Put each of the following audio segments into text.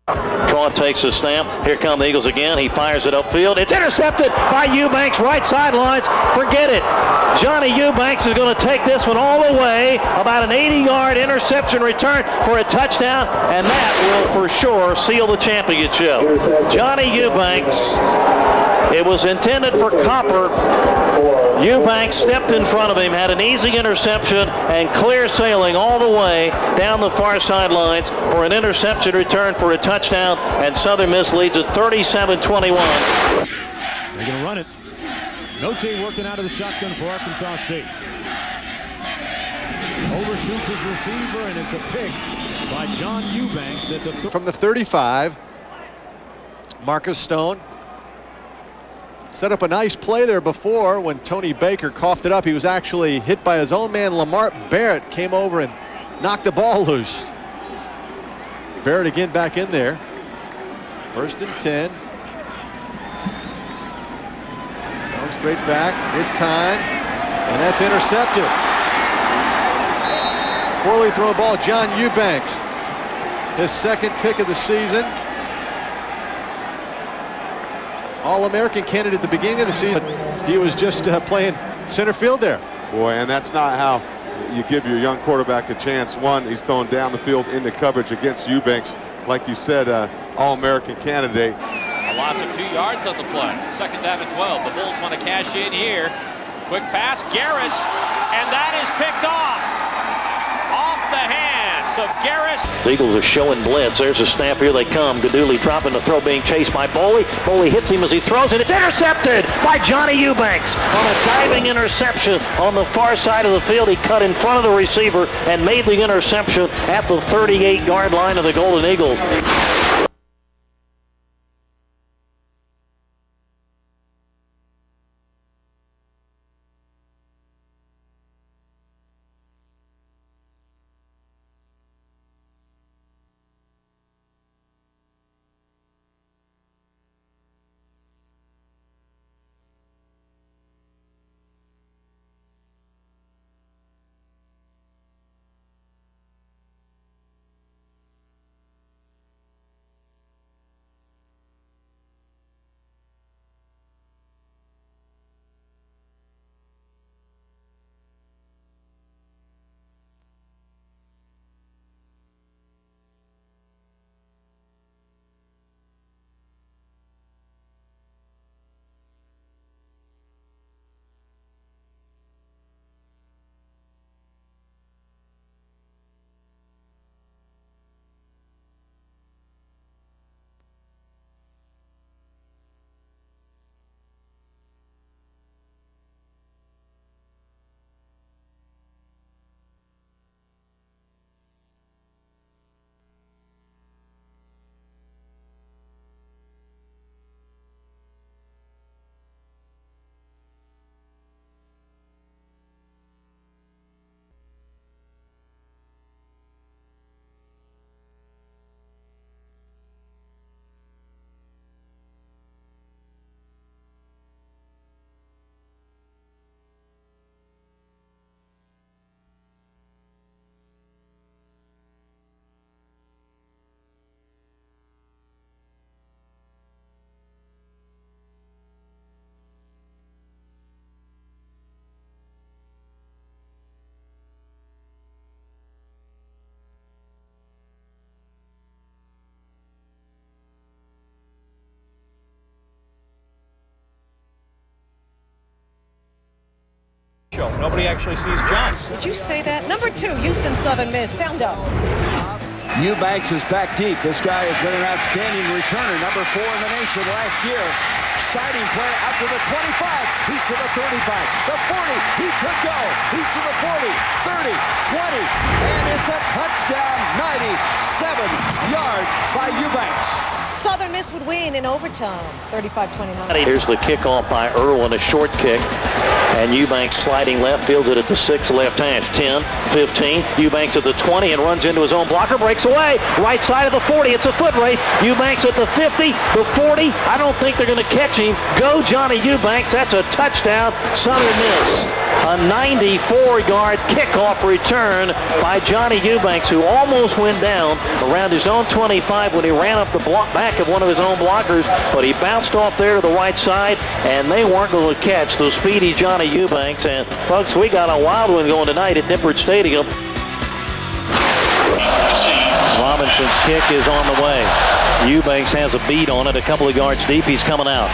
Traw takes a snap. Here come the Eagles again. He fires it upfield. It's intercepted by Eubanks, right sidelines. Forget it. Johnny Eubanks is going to take this one all the way. About an 80-yard interception return for a touchdown, and that will for sure seal the championship. Johnny Eubanks. It was intended for Copper. Eubanks stepped in front of him, had an easy interception, and clear sailing all the way down the far sidelines for an interception return for a touchdown, and Southern Miss leads at 37-21. They're going to run it. No team working out of the shotgun for Arkansas State. Overshoots his receiver, and it's a pick by John Eubanks at the from the 35. Marcus Stone set up a nice play there before when Tony Baker coughed it up. He was actually hit by his own man. Lamar Barrett came over and knocked the ball loose. Barrett again back in there. 1st and 10. Stone straight back, good time, and that's intercepted. Poorly thrown ball, John Eubanks. His 2nd pick of the season. All-American candidate at the beginning of the season. He was just playing center field there. Boy, and that's not how you give your young quarterback a chance. One, he's thrown down the field into coverage against Eubanks. Like you said, All-American candidate. A loss of 2 yards on the play. 2nd down and 12. The Bulls want to cash in here. Quick pass, Garris, and that is picked off the hands of Garris. The Eagles are showing blitz. There's a snap. Here they come. Gaduli dropping the throw, being chased by Boley. Boley hits him as he throws it. It's intercepted by Johnny Eubanks on a diving interception on the far side of the field. He cut in front of the receiver and made the interception at the 38-yard line of the Golden Eagles. Nobody actually sees John. Did you say that? Number 2, Houston Southern Miss. Sound up. Eubanks is back deep. This guy has been an outstanding returner. Number 4 in the nation last year. Exciting play out to the 25. He's to the 35. The 40. He could go. He's to the 40. 30. 20. And it's a touchdown. 97 yards by Eubanks. Southern Miss would win in overtime. 35-29. Here's the kickoff by Irwin, a short kick. And Eubanks sliding left, fields it at the 6 left hash. 10, 15. Eubanks at the 20 and runs into his own blocker, breaks away. Right side of the 40. It's a foot race. Eubanks at the 50, the 40. I don't think they're going to catch him. Go Johnny Eubanks. That's a touchdown. Southern Miss. A 94-yard kickoff return by Johnny Eubanks, who almost went down around his own 25 when he ran up the back of one of his own blockers, but he bounced off there to the right side, and they weren't going to catch the speedy Johnny Eubanks. And folks, we got a wild one going tonight at Nippert Stadium. Robinson's kick is on the way. Eubanks has a beat on it, a couple of yards deep. He's coming out.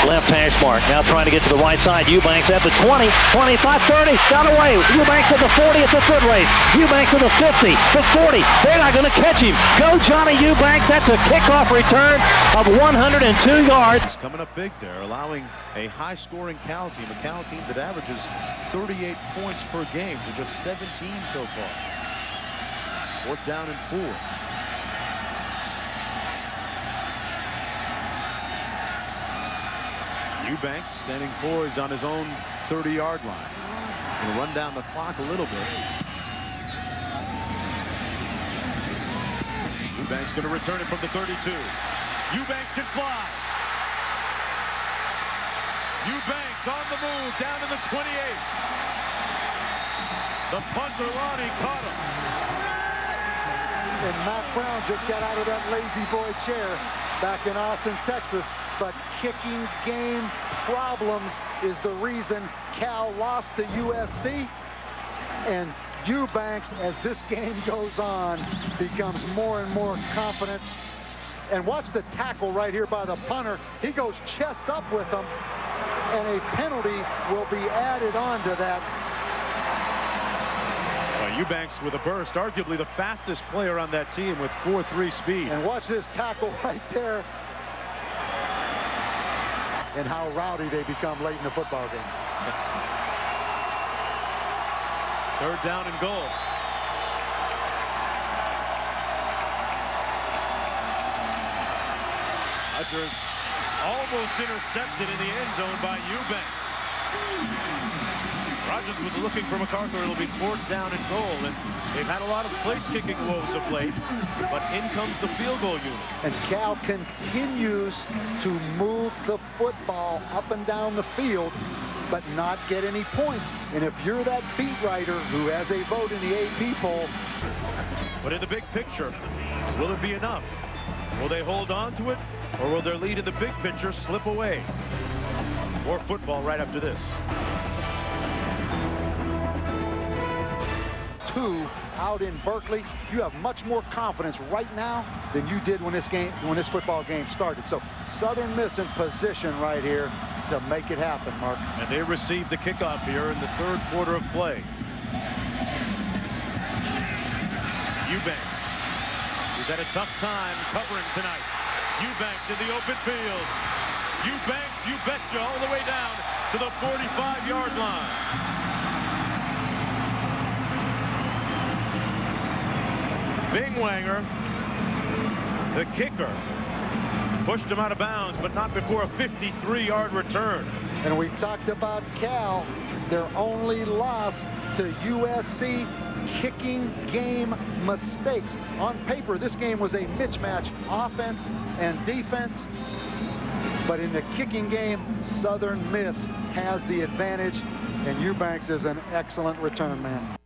Left hash mark. Now trying to get to the right side. Eubanks at the 20, 25, 30. Got away. Eubanks at the 40. It's a foot race. Eubanks at the 50, the 40. They're not going to catch him. Go Johnny Eubanks. That's a kickoff return of 102 yards. Coming up big there, allowing a high-scoring Cal team. A Cal team that averages 38 points per game for just 17 so far. 4th down and 4. Eubanks standing poised on his own 30-yard line. Going to run down the clock a little bit. Eubanks going to return it from the 32. Eubanks can fly. Eubanks on the move down to the 28. The punter Lonnie caught him. And Matt Brown just got out of that lazy boy chair back in Austin, Texas. But kicking game problems is the reason Cal lost to USC. And Eubanks, as this game goes on, becomes more and more confident. And watch the tackle right here by the punter. He goes chest up with him, and a penalty will be added on to that. Well, Eubanks with a burst, arguably the fastest player on that team with 4.3 speed. And watch this tackle right there. And how rowdy they become late in the football game. 3rd down and goal. Rodgers almost intercepted in the end zone by Eubanks. Rodgers was looking for MacArthur. It'll be 4th down and goal, and they've had a lot of place-kicking woes of late, but in comes the field goal unit. And Cal continues to move the football up and down the field, but not get any points. And if you're that beat writer who has a vote in the AP poll. But in the big picture, will it be enough? Will they hold on to it, or will their lead in the big picture slip away? More football right after this. 2 out in Berkeley. You have much more confidence right now than you did when this football game started. So Southern Miss in position right here to make it happen, Mark. And they received the kickoff here in the 3rd quarter of play. Eubanks, who's had a tough time covering tonight. Eubanks in the open field. Eubanks, you betcha, all the way down to the 45-yard line. Bingwanger, the kicker, pushed him out of bounds, but not before a 53-yard return. And we talked about Cal, their only loss to USC, kicking game mistakes. On paper, this game was a mismatch, offense and defense. But in the kicking game, Southern Miss has the advantage, and Eubanks is an excellent return man.